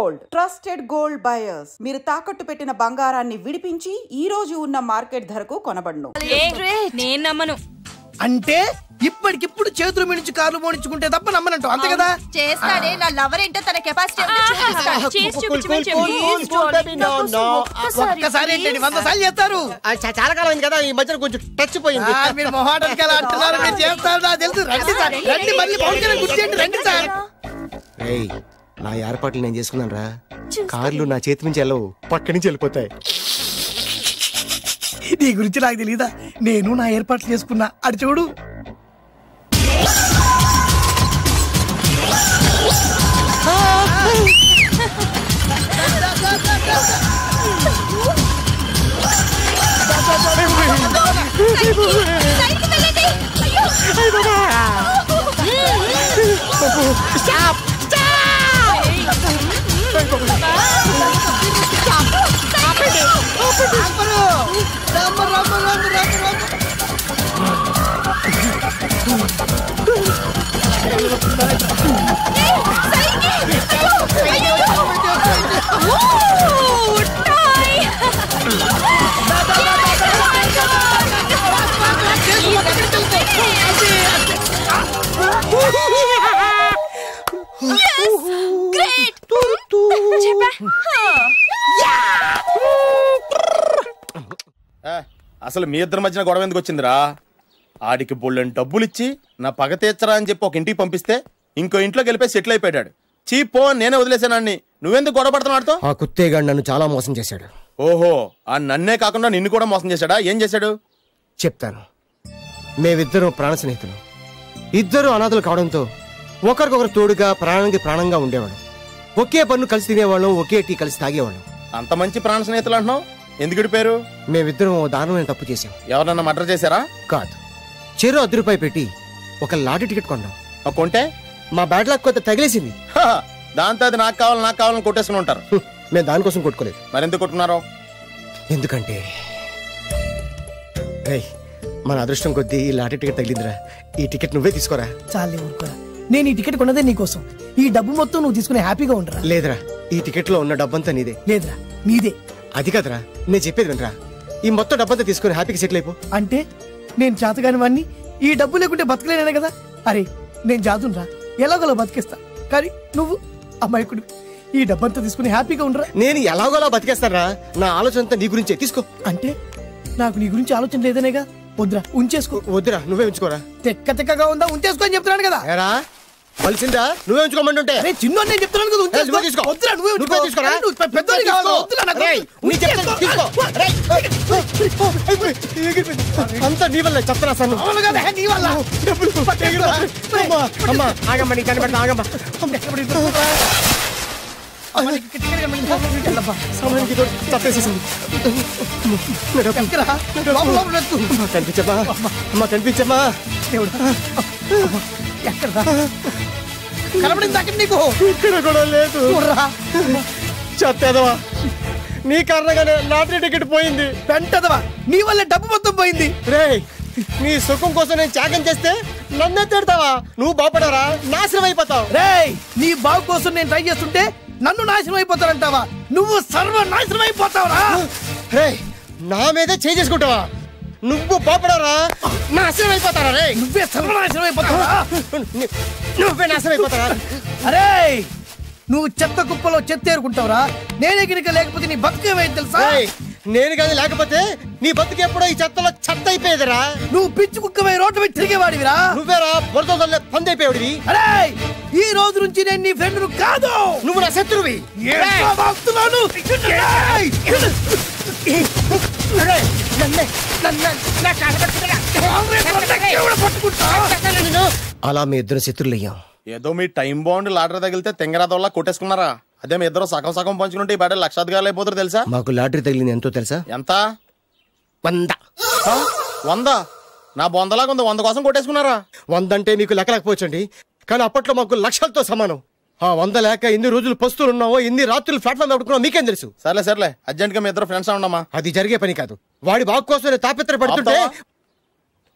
Gold, trusted gold buyers. మీరు తాకట్టు పెట్టిన బంగారాన్ని విడిపించి ఈ రోజు ఉన్న మార్కెట్ ధరకు కొనబడును. నేను నమ్మను. అంటే ఇప్పటికిప్పుడు చేతులు మించి కార్లు మోడించుకుంటే తప్ప నమ్మనంటూ అంతే కదా. చేస్తాడే నా లవర్ ఏంటో తన కెపాసిటీ ఒక్కసారి ఏంటండి 100 సార్లు చేస్తారు. చాలా కాలం అయింది కదా, ఈ మధ్యన కొంచెం టచ్ పోయింది. మీరు మొహాటం కదా అంటున్నారు, మీరు చేస్తారు నాకు తెలుసు. రండి సార్, రండి, మళ్ళీ కూర్చోండి, రండి సార్. నా ఏర్పాట్లు నేను చేసుకున్నాను రా. కార్లు నా చేతి నుంచి వెళ్ళవు, పక్క నుంచి వెళ్ళిపోతాయి. నీ గురించి నాకు తెలీదా? నేను నా ఏర్పాట్లు చేసుకున్నా, అటు చూడు. అసలు మీ ఇద్దరి మధ్యన గొడవ ఎందుకు వచ్చిందిరా? ఆడికి బోళ్ళని డబ్బులు ఇచ్చి నా పగ తీర్చరా అని చెప్పి ఒక ఇంటికి పంపిస్తే ఇంకో ఇంట్లోకి వెళ్ళిపోయి సెటిల్ అయిపోయాడు. చీపో నేనే వదిలేసానాన్ని, నువ్వెందుకు గొడవ పడుతున్నాడుతో? ఆ కుత్తేగాడు నన్ను చాలా మోసం చేశాడు. ఓహో, ఆ నన్నే కాకుండా నిన్ను కూడా మోసం చేశాడా? ఏం చేశాడు చెప్తాను. మేమిద్దరం ప్రాణ స్నేహితులు, ఇద్దరు అనాథలు కావడంతో ఒకరికొకరు తోడుగా ప్రాణానికి ప్రాణంగా ఉండేవాడు. ఒకే పన్ను కలిసి తినేవాళ్ళం, ఒకే టీ కలిసి తాగేవాళ్ళం. అంత మంచి ప్రాణ స్నేహితులు అంటున్నావు, ఎందుకు పేరు? మేమిద్దరం దారుణమైన తప్పు చేశాం. ఎవరన్నా మర్డర్ చేశారా? కాదు, చెరో 10 రూపాయలు పెట్టి ఒక లాటరీ టికెట్ కొన్నాం. కొంటే మా బ్యాడ్ లక్ కొంత తగిలేసింది. దాంతో అది నాకు కావాలని కొట్టేసుకుని ఉంటారు. మేము దానికోసం కొట్టుకోలేదు. మరెందుకు కొట్టుకున్నారో? ఎందుకంటే మన అదృష్టం కొద్దీ ఈ లాటరీ టికెట్ తగిలిందిరా. ఈ టికెట్ నువ్వే తీసుకోరా. చాలే ఊరుకోరా, నేను ఈ టికెట్ కొన్నదే నీకోసం. ఈ డబ్బు మొత్తం నువ్వు తీసుకుని హ్యాపీగా ఉండరా. లేదురా, ఈ టికెట్ లో ఉన్న డబ్బంతా నీదే. లేదురా, నీదే. అది కదరా, నేను చెప్పేది వినరా. ఈ మొత్తం డబ్బంతా తీసుకుని హ్యాపీగా సెటిల్ అయిపో. అంటే నేను చేతగాని వాడిని, ఈ డబ్బు లేకుంటే బతకలేనే కదా. అరే నేను జాదునరా, ఎలాగోలా బతికేస్తా. కానీ నువ్వు అమ్మాయికుడు, ఈ డబ్బంతా తీసుకుని హ్యాపీగా ఉండరా. నేను ఎలాగోలా బతికేస్తారా, నా ఆలోచన అంతా నీ గురించే. తీసుకో. అంటే నాకు నీ గురించి ఆలోచన లేదనేగా. వద్దురా, ఉంచేసుకో. వద్దురా, నువ్వే ఉంచుకోరా. తెక్కగా ఉందా, ఉంచేసుకో అని చెప్తున్నాను కదా. ఏరా వలసిందా, నువ్ే ఉంచుకోమంటుంటే? చిన్న నేను చెప్తున్నాను కదా, ఉంచేసుకో. వద్దురా, నువ్వే తీసుకోరా. పెద్దోని కావాలి, వద్దురా నాకు. అంతా నీ వల్ల చెప్తారా సార్? నీ వల్ల. అమ్మా ఆగమ్మా, నీ కనబడతా ఆగమ్మా. కనిపించమ్మా, అమ్మా కనిపించమ్మా. ఎక్కడా కనబడింది అక్కడ నీకు? ఇక్కడ కూడా లేదు. చెత్తదవా, నీ కారణంగానే లాటరీ టికెట్ పోయింది. పెంటదవా, నీ వల్ల డబ్బు మొత్తం పోయింది. రేయ్, నీ సుఖం కోసం నేను త్యాగం చేస్తే నన్నే తిడతావా? నువ్వు బాగుపడరా, నాశనం అయిపోతావు. రేయ్, నీ బాగు కోసం నేను ట్రై చేస్తుంటే నన్ను నాశనం అయిపోతానంటావా? నువ్వు సర్వనాశనం అయిపోతావురా. రేయ్, నా మీదే చేసుకుంటావా? నువ్వు బాగుపడరా, నాశనం అయిపోతారా? రే, నువ్వే సర్వనాశనం అయిపోతావా? నువ్వే నాశనం అయిపోతారా? అరే, నువ్వు చెత్త కుప్పలో చెత్త ఏరుకుంటావురా. నేనే గిరిక లేకపోతే నీ బతుకేమైంది తెలుసా? నేను కానీ లేకపోతే నీ బతుకు ఎప్పుడో ఈ చెత్తలో చెత్త అయిపోయేదిరా. నువ్వు పిచ్చి కుక్కమై రోడ్డు మీద తిరిగేవాడివిరా. నువ్వేరా బురదలో పంది అయిపోయాడివి. అరే, ఈ రోజు నుంచి నేను నీ ఫ్రెండ్ కాదు, నువ్వు నా శత్రువి. అలా మీ ఇద్దరు శత్రులయ్యాం. ఏదో మీ టైం బాండ్ లాటరీ తగిలితే తెంగరాదోళ్ళ కొట్టేసుకున్నారా? అదే మీ ఇద్దరు సగం పంచుకుంటే ఈ బయట లక్షాధికారులు అయిపోతారు తెలుసా? మాకు లాటరీ తగిలింది ఎంతో తెలుసా? ఎంత? 100. 100? నా బొందలాగా ఉంది, 100 కోసం కొట్టేసుకున్నారా? 100 అంటే మీకు లెక్క లేకపోవచ్చండి, కానీ అప్పట్లో మాకు లక్షలతో సమానం. 100 లేక ఎన్ని రోజులు పస్తులు ఉన్నావో, ఎన్ని రాత్రులు ప్లాట్ఫామ్ పెట్టుకున్నావు మీకేం తెలుసు? సర్లే అర్జెంట్ గా మీ ఇద్దరు ఫ్రెండ్స్ ఉండమ్మా. అది జరిగే పని కాదు. వాడి బాగు కోసం తాపిత్ర పడుతుంటే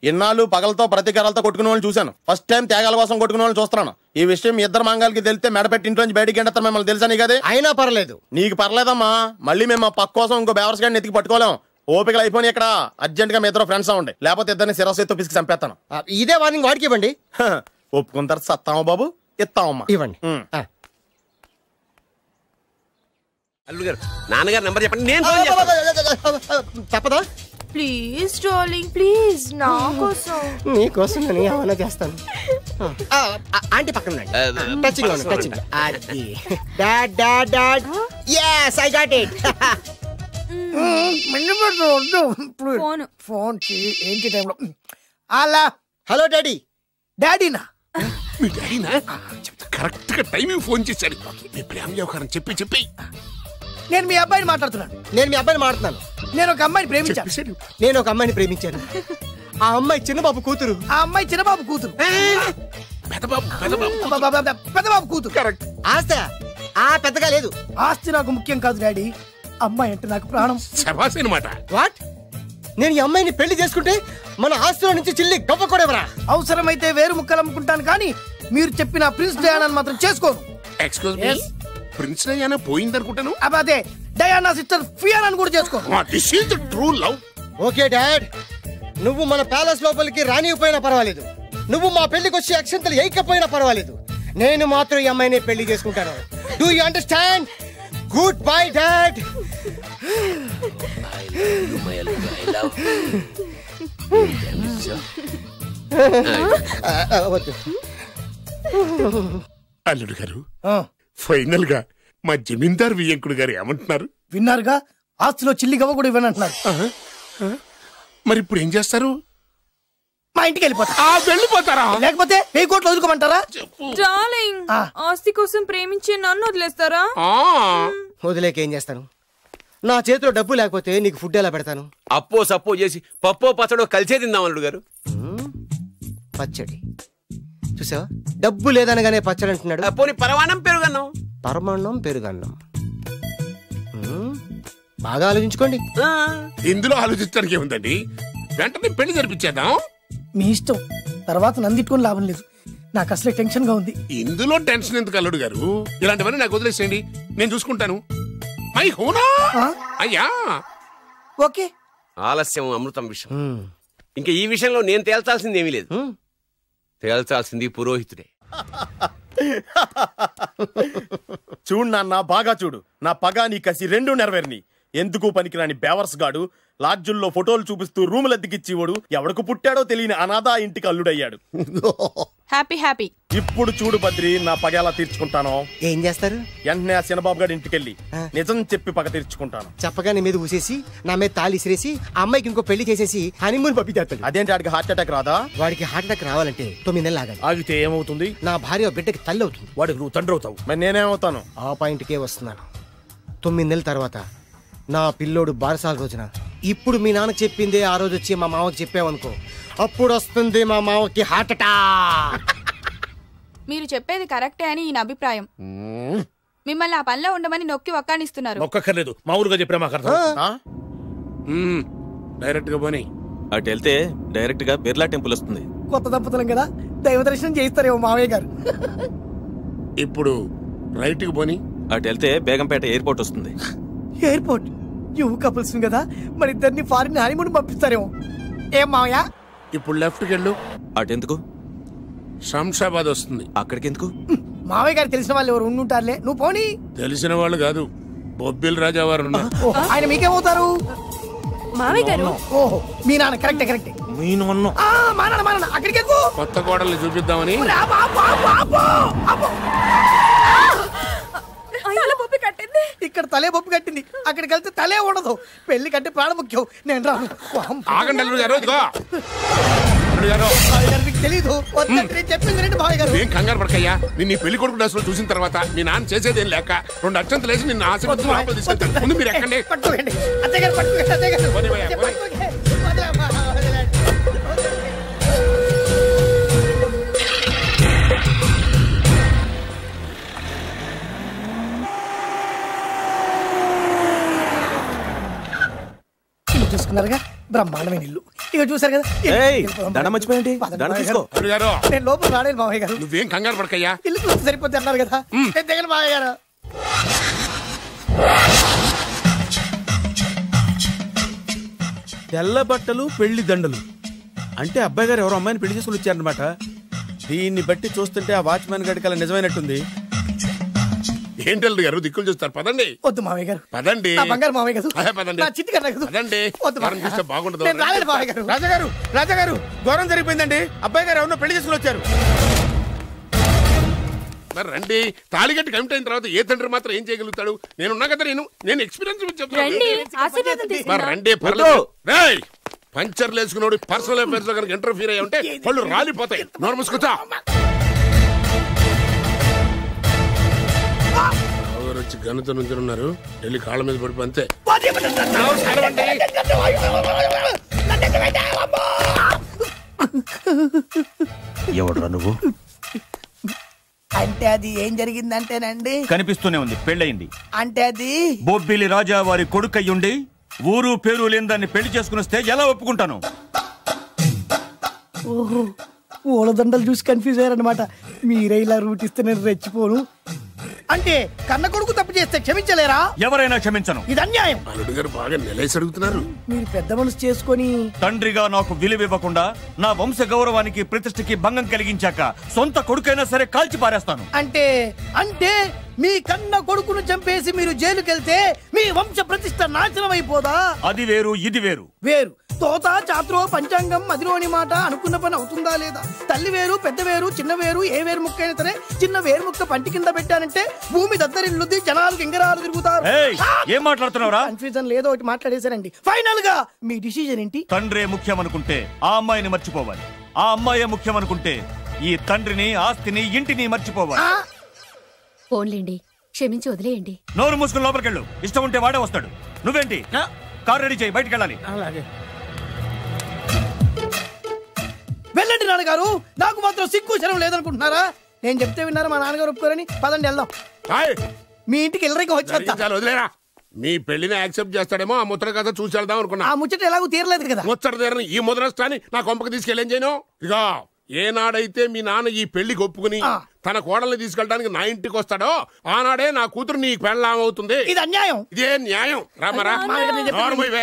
ఇన్నాళ్ళు పగలతో ప్రతీకారాలతో కొట్టుకునే వాళ్ళు చూశాను. ఫస్ట్ టైం త్యాగాల కోసం కొట్టుకునే వాళ్ళు చూస్తున్నాను. ఈ విషయం మీ ఇద్దరు మంగాలకి తెలిస్తే మెడపెట్టి ఇంట్లోంచి బయటికి ఎండతారు మిమ్మల్ని తెలుసా నీకు అది? అయినా పర్లేదు. నీకు పర్లేదమ్మా, మళ్ళీ మేము మా పక్క కోసం ఇంకో బేవర్స్ గాడిని ఎత్తికి పట్టుకోలేం. ఓపికలు అయిపోయి ఇక్కడ అర్జెంట్ గా మీ ఇద్దరు ఫ్రెండ్స్ అవ్వండి, లేకపోతే ఇద్దరిని శిరస్సు పిసికి చంపేస్తాను. ఇదే వార్నింగ్ వాడికి ఇవ్వండి. ఒప్పుకుంటారు సత్తామా బాబు? ఇస్తామమ్మా. ఇవ్వండి. అల్లుడు గారు నాన్నగారు నెంబర్ చెప్పండి, నేను ఫోన్ చేస్తాను. తప్పదా? ప్లీజ్ డార్లింగ్ ప్లీజ్ నా కోసం. నీకోసం నేను ఏమైనా చేస్తాను. ఆంటీ పక్కన touching touching. Dad dad dad yes I got it. Phone phone ఏంటి టైంలో? అలా హలో డాడీ. డాడీనా? మీ డాడీనా? చెప్తా, కరెక్ట్ గా టైమింగ్ ఫోన్ చేశాడు. మీ ప్రేమ వ్యవహారం చెప్పి నేను మీ అబ్బాయిని మాట్లాడుతున్నాను. నేను మీ అబ్బాయిని మాట్లాడుతున్నాను. నేను ఒక అమ్మాయిని ప్రేమించాను. చెప్పేశాడు. నేను ఒక అమ్మాయిని ప్రేమించాను. ఆ అమ్మాయి చిన్నబాబు కూతురు. ఆ అమ్మాయి చిన్నబాబు కూతురు. పెద్దబాబు కూతురు. కరెక్ట్. ఆస్తి ఆ పెద్దగా లేదు. ఆస్తి నాకు ముఖ్యం కాదు డాడీ, అమ్మాయి అంటే నాకు ప్రాణం. శబాస్ అనమాట. వాట్? నేను ఈ అమ్మాయిని పెళ్లి చేసుకుంటే మన ఆస్తిలో నుంచి చిల్లి గవ్వ కూడా ఎవరా? అవసరమైతే వేరు ముక్కలు అమ్ముకుంటాను, కానీ మీరు చెప్పిన ప్రిన్స్ డయానాని మాత్రం చేసుకోను. ఎక్స్క్యూజ్ మీ, ప్రిన్స్ డయానా పోయిందనుకుంటాను. అదే డయానా సిస్టర్ ఫియానాని కూడా చేసుకోను. This is the true love. Okay dad, నువ్వు మన ప్యాలెస్ లోపలికి రానిపోయినా పర్వాలేదు, నువ్వు మా పెళ్లికి వచ్చి అక్షంతలు వేయకపోయినా పర్వాలేదు, నేను మాత్రం ఈ అమ్మాయిని పెళ్లి చేసుకుంటాను. Do you understand? Good bye dad. అల్లుడు గారు, ఫైనల్ గా మా జమీందార్ వియ్యంకుడు గారు ఏమంటున్నారు? విన్నారుగా, ఆస్తిలో చిల్లి గవ్వ కూడా ఇవ్వనంటున్నారు. మరి ఇప్పుడు ఏం చేస్తారు? మా ఇంటికి వెళ్ళిపోతా. వెళ్ళిపోతారా? లేకపోతే 1000 కోట్లు వదులుకోమంటారా? డార్లింగ్ ఆస్తి కోసం ప్రేమించి నన్ను వదిలేస్తారా? వదిలేక ఏం చేస్తాను? నా చేతిలో డబ్బు లేకపోతే నీకు ఫుడ్ ఎలా పెడతాను? అప్పో సప్పో చేసి పప్పో పచ్చడో కలిసే తిందాం అల్లుడు గారు. పచ్చడి చూసావా? డబ్బు లేదనగానే పచ్చడి అంటున్నాడు. పోనీ పరమాణం పెరుగన్నాం. పరమాన్నం పెరుగన్నం. బాగా ఆలోచించుకోండి. ఇందులో ఆలోచించడానికి ఏముందండి, వెంటనే పెళ్లి జరిపించేద్దాం. మీ ఇష్టం, తర్వాత నందిట్టుకొని లాభం లేదు. నాకు అసలే టెన్షన్ గా ఉంది. ఇందులో టెన్షన్ ఎందుకు అల్లుడు గారు? ఇలాంటివన్నీ నాకు వదిలేసేయండి, నేను చూసుకుంటాను. మై హోనా అయ్యా. ఓకే. ఆలస్యం అమృతం విషయం. ఇంకా ఈ విషయంలో నేను తేల్చాల్సింది ఏమీ లేదు, తేల్చాల్సింది పురోహితుడే. చూడు నాన్న, బాగా చూడు. నా పగ నీ కసి రెండు నెరవేరిని. ఎందుకు పనికిరాని బేవర్స్ గాడు లాడ్జుల్లో ఫోటోలు చూపిస్తూ రూములు అద్దెకిచ్చివాడు ఎవడకు పుట్టాడో తెలియని అనాథ ఇంటికి అల్లుడయ్యాడు. Happy happy. ఇప్పుడు చూడు బద్రి, నా పగ ఎలా తీర్చుకుంటానో. ఏం చేస్తారు? వెంటనే ఆ చిన్నబాబు గారి ఇంటికెళ్ళి నిజం చెప్పి పగ తీర్చుకుంటాను. చెప్పగా నీ మీద ఊసేసి నా మీద తాళి ఇసిరేసి ఆ అమ్మాయికి ఇంకో పెళ్లి చేసేసి హనీమూన్ పంపిస్తాడు. అదేంటి, వాడికి హార్ట్ అటాక్ రాదా? వాడికి హార్ట్ అటాక్ రావాలంటే 9 నెలలు ఆగాలి. ఆగితే ఏమవుతుంది? నా భార్య బిడ్డకి తల్లి అవుతుంది. వాడికి నువ్వు తండ్రి అవుతావు. మరి నేనేమవుతాను? ఆ పాయింట్కే వస్తున్నాను. 9 నెలల తర్వాత నా పిల్లోడు బారసాల రోజున ఇప్పుడు మీ నాన్న చెప్పిందే ఆ రోజు వచ్చి మా మామకి చెప్పావనుకో, అప్పుడు వస్తుంది మా మామకి హార్ట్ అటాక్. మీరు చెప్పేది కరెక్టే అని ఈయన అభిప్రాయం. మిమ్మల్ని ఆ పనిలో ఉండమని నొక్కి ఒక్కానిస్తున్నారు. ఒక్కర్లేదు, మా ఊరుగా చెప్పినా మాకు అర్థం. డైరెక్ట్ గా పోనీ. అటు వెళ్తే డైరెక్ట్ గా బిర్లా టెంపుల్ వస్తుంది. కొత్త దంపతులం కదా, దైవ దర్శనం చేయిస్తారేమో మావయ్య గారు. ఇప్పుడు రైట్ కి పోనీ. అటు వెళ్తే బేగంపేట ఎయిర్పోర్ట్ వస్తుంది. ఎయిర్పోర్ట్? యువ కపుల్స్ కదా, మరి ఇద్దరిని ఫారిన్ హనీమూన్ పంపిస్తారేమో. ఏం మావయ్య? ఇప్పుడు లెఫ్ట్ కి వెళ్ళు. అటెందుకు? శంషాబాద్ వస్తుంది. అక్కడికి ఎందుకు? మావయ్య గారు తెలిసిన వాళ్ళు ఎవరు ఉండుంటారులే, నువ్వు పోనీ. తెలిసిన వాళ్ళు కాదు, బొబ్బిల్ రాజా వారు ఉన్నారు. ఆయన మీకేమవుతారు? మామయ్య గారు. ఓహో, మీ నాన్న. కరెక్టే కరెక్టే. మా నాన్న అక్కడికి ఎక్కువ. కొత్త కోడల్ని చూపిద్దామని. ఇక్కడ తలే బొప్పు కట్టింది, అక్కడికి వెళ్తే తలే ఉండదు. పెళ్లి కంటే ప్రాణం ముఖ్యం. నేను రాను. ఆగండి అల్లుడు గారు. తెలీదు, చెప్పింది రండి మావయ్య గారు. ఏం కంగారు పడకయ్యా, నిన్ను పెళ్లి కొడుకు డ్రెస్ లో చూసిన తర్వాత మీ నాన్న చేసేదేం లేక 2 అక్షంతలు వేసి నిన్ను ఆశీర్వదించి లోపల తీసుకెళ్తాను. ముందు మీరు ఎక్కండి. పట్టుకోండి అత్తయ్య గారు, పట్టుకోండి అత్తయ్య గారు. చూసుకున్నారుగా, బ్రహ్మాండమైన ఇల్లు. ఇక చూసారు కదా. దండం మర్చిపోయింది, దండం తీసుకో. నేను లోపల రాలేదు మామయ్య గారు. నువ్వేం కంగారు పడకయ్యా, ఇల్లు చూస్తే సరిపోద్ది అన్నారు కదా. నేను దగ్గర మామయ్య గారు. తెల్ల బట్టలు పెళ్లి దండలు అంటే అబ్బాయి గారు ఎవరో అమ్మాయిని పెళ్లి చేసుకుని వచ్చారనమాట. దీన్ని బట్టి చూస్తుంటే ఆ వాచ్మెన్ గడికి అలా నిజమైనట్టుంది. ఏంటల్లు గారు దిక్కులు చూస్తారు, పదండి. వద్దు మామయ్య గారు, పదండి. బంగారు మామయ్య గారు, పదండి. నా చిట్టి కన్నా కదా. పదండి. వద్దు చూస్తే బాగుండదు. నేను రాలేదు మామయ్య గారు. రాజాగారు ఘోరం జరిగిపోయిందండి. అబ్బాయి గారు ఎవరో పెళ్లి చేసుకుని వచ్చారు. మరి రండి. తాళిగట్టి కమిట్ అయిన తర్వాత ఏ తండ్రి మాత్రం ఏం చేయగలుగుతాడు? నేనున్నా కదా, నేను ఎక్స్పీరియన్స్ చెప్తాను. మరి రండి, పర్లేదు. రేయ్, పంచర్లు వేసుకున్నాడు పర్సనల్ అఫైర్స్ లో కనుక ఇంటర్ఫీర్ అయ్యి ఉంటే పళ్ళు రాలిపోతాయి. నార్మల్స్ కూర్చో. వచ్చి గనుత నుంచి ఉన్నారు, వెళ్ళి కాళ్ళ మీద పడిపో అంతే. ఎవడ్రా నువ్వు? అంటే అది ఏం జరిగిందంటేనండి, కనిపిస్తూనే ఉంది, పెళ్ళయింది. అంటే అది బొబ్బిలి రాజా వారి కొడుకయ్యుండి ఊరు పేరు లేని దాన్ని పెళ్లి చేసుకుని వస్తే ఎలా ఒప్పుకుంటాను? ఓహో, ఓలదండలు చూసి కన్ఫ్యూజ్ అయ్యారనమాట. మీరే ఇలా రూట్ ఇస్తే నేను రెచ్చిపోను. అంటే కన్న కొడుకు తప్పు చేస్తే క్షమించలేరా? ఎవరైనా క్షమించను. ఇది అన్యాయం. అల్లుడు గారు బాగా నిలేసి అడుగుతున్నారు. మీరు పెద్ద మనసు చేసుకొని తండ్రిగా నాకు విలువ ఇవ్వకుండా నా వంశ గౌరవానికి ప్రతిష్టకి భంగం కలిగించాక సొంత కొడుకైనా సరే కాల్చి పారేస్తాను. అంటే అంటే మీ కన్న కొడుకును చంపేసి మీరు జైలుకెళ్తే మీ వంశ ప్రతిష్ట నాశనం అయిపోదా? అది వేరు, ఇది వేరు. వేరు. తోత చాత్రో పంచాంగం మదిలోని మాట అనుకున్న పని అవుతుందా లేదా? తల్లి వేరు, పెద్ద వేరు, చిన్న వేరు, ఏ వేరు ముక్క అయినా సరే చిన్న వేరు ముక్క పంటి కింద పెట్టానంటే భూమి దద్దరిల్లుద్ది, జనాలు గింగరాలు తిరుగుతారు. ఏం మాట్లాడుతున్నావురా? కన్ఫ్యూజన్ లేదో ఒకటి మాట్లాడేశారండి. ఫైనల్ గా మీ డిసిజన్ ఏంటి? తండ్రే ముఖ్యం అనుకుంటే ఆ అమ్మాయిని మర్చిపోవాలి. ఆ అమ్మాయి ముఖ్యం అనుకుంటే ఈ తండ్రిని, ఆస్తిని, ఇంటిని మర్చిపోవాలి. ఫోన్లేండి, క్షమించి వదిలేయండి. నోరు మూసుకుని లోపలికెళ్ళు. ఇష్టం ఉంటే వాడే వస్తాడు. నువ్వేంటి? కారు రెడీ చేయి, బయటికి వెళ్ళాలి. వెళ్ళండి నాన్నగారు. నాకు మాత్రం సిగ్గు శరం లేదనుకుంటున్నారా? నేను చెప్తే విన్నారా మా నాన్నగారు ఒప్పుకోరని? పదండి వెళ్దాం. మీ ఇంటికి ఎల్లరికి వచ్చేస్తా. వదిలేరా, మీ పెళ్లిని యాక్సెప్ట్ చేస్తాడేమో ఆ ముద్ర కథ చూసి వెళ్దాం అనుకున్నా. ఆ ముచ్చట ఎలాగో తీరలేదు కదా. ముచ్చట తీరని ఈ ముద్రస్తాని నా కొంపకి తీసుకెళ్ళేం చేయను. ఇక ఏనాడైతే మీ నాన్న ఈ పెళ్లికి ఒప్పుకుని తన కోడల్ని తీసుకెళ్ళడానికి నా ఇంటికి వస్తాడో ఆనాడే నా కూతురు నీ పెళ్ళామవుతుంది. ఇది అన్యాయం. ఇదే న్యాయం. రామరా,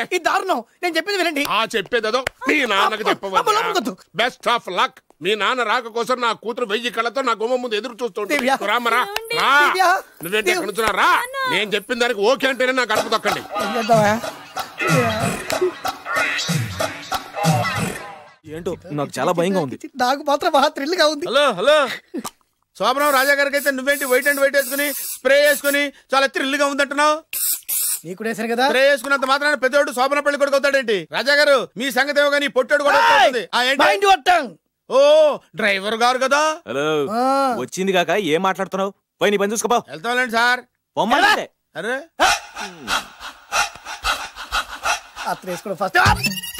ఇది దారుణం. నేను చెప్పేది వినండి. ఆ చెప్పేదో మీ నాన్నకు చెప్పవచ్చు. Best of luck. మీ నాన్న రాక కోసం నా కూతురు 1000 కళ్ళతో నా గుమ్మ ముందు ఎదురు చూస్తుంటే రామరా, నువ్వేంటి ఎక్కడ నుంచున్నా రా. నేను చెప్పిన దానికి ఓకే అంటేనే నా గడప తొక్కండి. ఏంటో నాకు చాలా భయంగా ఉంది. నాకు మాత్రం బాగా థ్రిల్ గా ఉంది. హలో శోభనం రాజా గారికి అయితే నువ్వేంటి వైట్ అండ్ వైట్ వేసుకుని స్ప్రే వేసుకుని చాలా థ్రిల్ గా ఉందంటున్నావు. నీకు వేసాను కదా. స్ప్రే వేసుకున్నంత మాత్రాన పెద్దోడు శోభన పెళ్లి కొడుకు అవుతాడేంటి? రాజా గారు మీ సంగతి ఏమో కానీ పొట్టోడు కూడా ఓ డ్రైవర్ గారు కదా. హలో, వచ్చింది కాక ఏం మాట్లాడుతున్నావు? పోయి నీ పని చూసుకోపో. వెళ్తాంలేండి సార్. అరే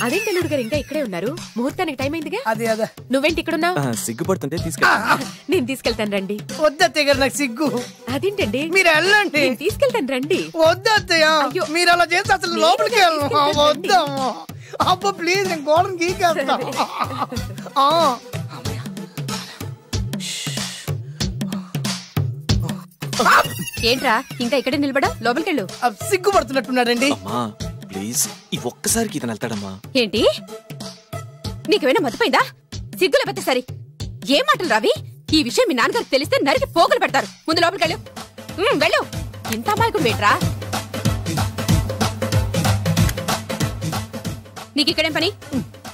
అదేంటి అల్లుడు గారు ఇంకా ఇక్కడే ఉన్నారు? ముహూర్తానికి టైం అయిందిగా. అదే అదే. నువ్వేంటి ఇక్కడున్నావు? సిగ్గుపడుతుంటే తీసుకెళ్తా. నేను తీసుకెళ్తాను రండి. వద్దత్తయ్య గారు, నాకు సిగ్గు. అదేంటండి? మీరు వెళ్ళండి. తీసుకెళ్తాను రండి. వద్దత్తయ్య, మీరు అలా చేస్తే అసలు లోపలికి వెళ్ళను. వద్దమ్మా. అబ్బా ప్లీజ్, నేను గోడను గీకేస్తా. ఏంట్రా ఇంకా ఇక్కడే నిలబడా? లోపలికెళ్ళు. సిగ్గుపడుతున్నట్టున్నాడండి. ప్లీజ్ ఈ ఒక్కసారికి ఇతను వెళ్తాడమ్మా. ఏంటి నీకేమైనా మతిపోయిందా? సిగ్గు లేకపోతే సరే. ఏం మాటలు రావి? ఈ విషయం మీ నాన్నగారికి తెలిస్తే నరికి పోగులు పెడతారు. ముందు లోపలికెళ్ళు. వెళ్ళు. ఇంత అమాయకుడు వేట్రా. నీకు ఇక్కడేం పని?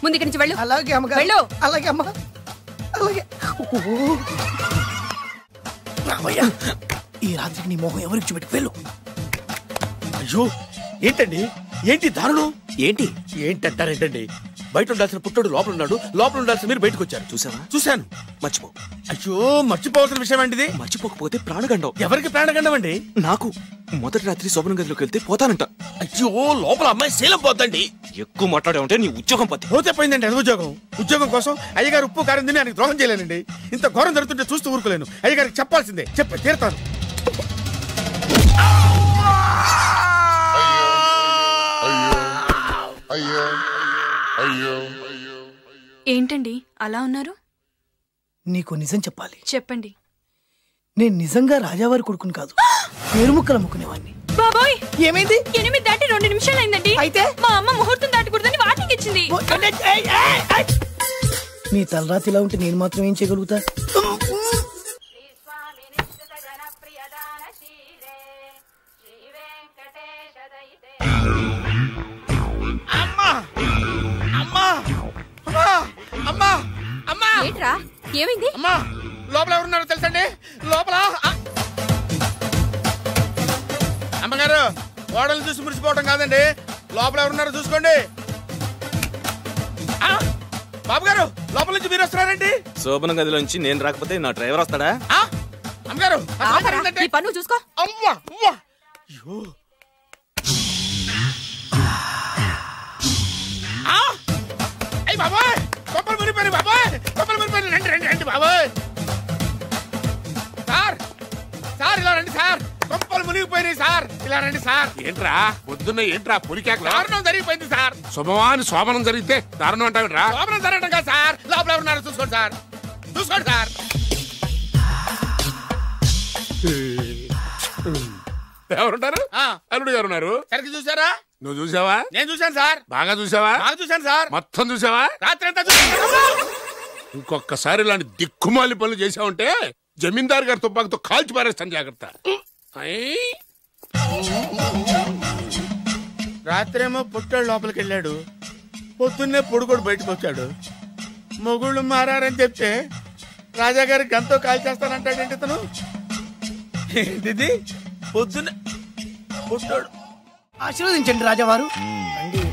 ముందు ఇక్కడి నుంచి వెళ్ళు. అలాగే అమ్మగారు. వెళ్ళు. అలాగే అమ్మ. అలాగే. ఈ రాత్రికి నీ మొహం ఎవరికి చూపెట్టి వెళ్ళు. అయ్యో ఏంటండి, ఏంటి దారుణం? ఏంటి ఏంటంటారేంటండి? బయట ఉండాల్సిన పుట్టోడు లోపల ఉన్నాడు, లోపల ఉండాల్సిన మీరు బయటకు వచ్చారు. చూసావా? చూశాను. మర్చిపో. అయ్యో మర్చిపోవాల్సిన విషయం ఏంటిది? మర్చిపోకపోతే ప్రాణగండం. ఎవరికి ప్రాణగండం అండి? నాకు. మొదటి రాత్రి శోభన గదిలోకి వెళ్తే పోతానంట. అయ్యో లోపల అమ్మాయి శీలం పోద్దండి. ఎక్కువ మాట్లాడే ఉంటే నీ ఉద్యోగం పోతే. పోతే పోయిందండి. అది ఉద్యోగం కోసం అయ్యగారు ఉప్పు కారం తిని ఆయనకు ద్రోహం చేయలేనండి. ఇంత ఘోరం జరుగుతుంటే చూస్తూ ఊరుకోలేను. అయ్యగారికి చెప్పాల్సిందే. చెప్పి తీరుతాను. ఏంటండి అలా ఉన్నారు? నీకు నిజం చెప్పాలి. చెప్పండి. నేను నిజంగా రాజావారి కొడుకుని కాదు, పేరు ముక్కలు అమ్ముకునేవాడిని. బాబోయ్, ఏమైంది? 8 దాటి 2 నిమిషాలు అయిందండి. అయితే మా అమ్మ ముహూర్తం దాటకూడదని వాటికి ఇచ్చింది. నీ తలరాతి ఇలా ఉంటే నేను మాత్రం ఏం చేయగలుగుతా? ఏంట్రా, ఏమైంది? అమ్మా, లోపల ఎవరున్నారో తెలుసండి? లోపల అమ్మగారు, ఓడలు చూసి మురిసిపోవడం కాదండి, లోపల ఎవరున్నారో చూసుకోండి. బాబు గారు, లోపల నుంచి మీరు వస్తున్నారండి? శోభన గదిలోంచి నేను రాకపోతే నా డ్రైవర్ వస్తాడా? అమ్మగారు, నీ పన్ను చూసుకో. అమ్మా అమ్మా, అయ్యి బాబాయ్, కొప్పలు మునిపోయి బాబాయ్, కొప్పలు మునిపోయి. రండి రండి రండి బాబాయ్. సార్ సార్ ఇలా రండి సార్, కొంపలు మునిగిపోయినాయి సార్, ఇలా రండి సార్. ఏంట్రా పొద్దున్న ఏంట్రా పులికాక? దారుణం జరిగిపోయింది సార్. శుభమాని శోభనం జరిగితే దారుణం అంటావేంట్రా? శోభనం జరగడం కాదు సార్, లోపల ఎవరున్నారో చూసుకోండి సార్, చూసుకోండి సార్. ఎవరుంటారు? అల్లుడు గారు ఉన్నారు. సరిగ్గా చూసారా? నువ్వు చూసావా? నేను చూశాను సార్. బాగా చూసావా? బాగా చూశాను సార్. మొత్తం చూసావా? రాత్రి అంతా చూశాను. ఇంకొకసారి ఇలాంటి దిక్కుమాలి పనులు చేసావంటే జమీందారు గారి తుపాకుతో కాల్చి పారేస్తాను, జాగ్రత్త. రాత్రేమో పుట్టాడు లోపలికి వెళ్ళాడు, పొద్దున్నే పొడుగోడు బయటకు వచ్చాడు. మొగుళ్ళు మారని చెప్తే రాజాగారి గంతో కాల్చేస్తానంటాడేంటి ఇతను? ఏంటిది పొద్దున్నే పుట్టాడు? ఆశీర్వదించండి రాజావారు.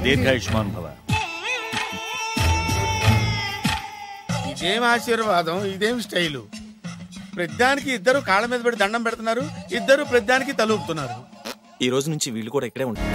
దీర్ఘాయుష్మాన్ భవ. ఇదేం ఆశీర్వాదం, ఇదేం స్టైలు? ప్రతిదానికి ఇద్దరు కాళ్ళ మీద పెట్టి దండం పెడుతున్నారు, ఇద్దరు ప్రతిదానికి తలూపుతున్నారు. ఈ రోజు నుంచి వీళ్ళు కూడా ఇక్కడే ఉంటారు.